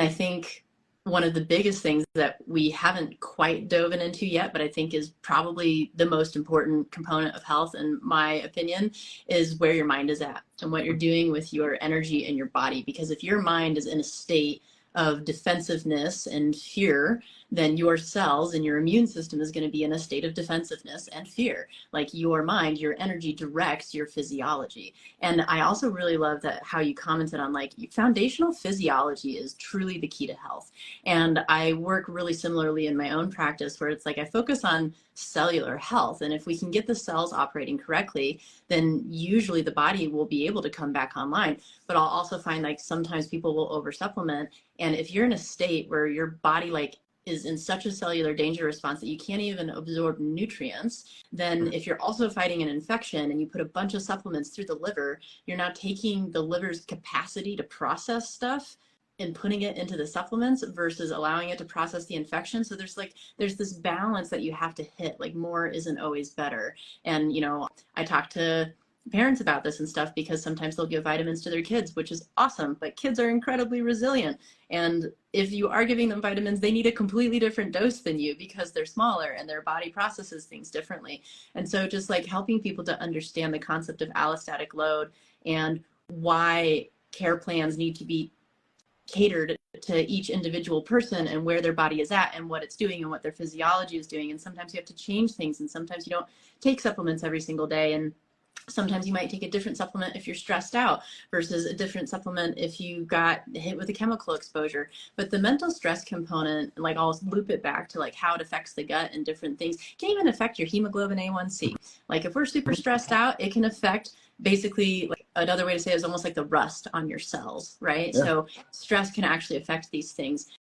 I think one of the biggest things that we haven't quite dove into yet, but I think is probably the most important component of health, in my opinion, is where your mind is at and what you're doing with your energy and your body. Because if your mind is in a state of defensiveness and fear, then your cells and your immune system is going to be in a state of defensiveness and fear. Like your mind, your energy directs your physiology. And I also really love that how you commented on like foundational physiology is truly the key to health. And I work really similarly in my own practice where it's like I focus on cellular health. And if we can get the cells operating correctly, then usually the body will be able to come back online. But I'll also find like sometimes people will over supplement. And if you're in a state where your body like is in such a cellular danger response that you can't even absorb nutrients, then if you're also fighting an infection and you put a bunch of supplements through the liver, you're not taking the liver's capacity to process stuff and putting it into the supplements versus allowing it to process the infection. So there's this balance that you have to hit. Like more isn't always better. And, you know, I talk to parents about this and stuff because sometimes they'll give vitamins to their kids, which is awesome, but kids are incredibly resilient. And if you are giving them vitamins, they need a completely different dose than you because they're smaller and their body processes things differently. And so just like helping people to understand the concept of allostatic load and why care plans need to be catered to each individual person and where their body is at and what it's doing and what their physiology is doing. And sometimes you have to change things, and sometimes you don't take supplements every single day. And sometimes you might take a different supplement if you're stressed out versus a different supplement if you got hit with a chemical exposure. But the mental stress component, like I'll loop it back to like how it affects the gut and different things, can even affect your hemoglobin A1C. Like if we're super stressed out, it can affect basically, like another way to say it is almost like the rust on your cells, right? Yeah. So stress can actually affect these things.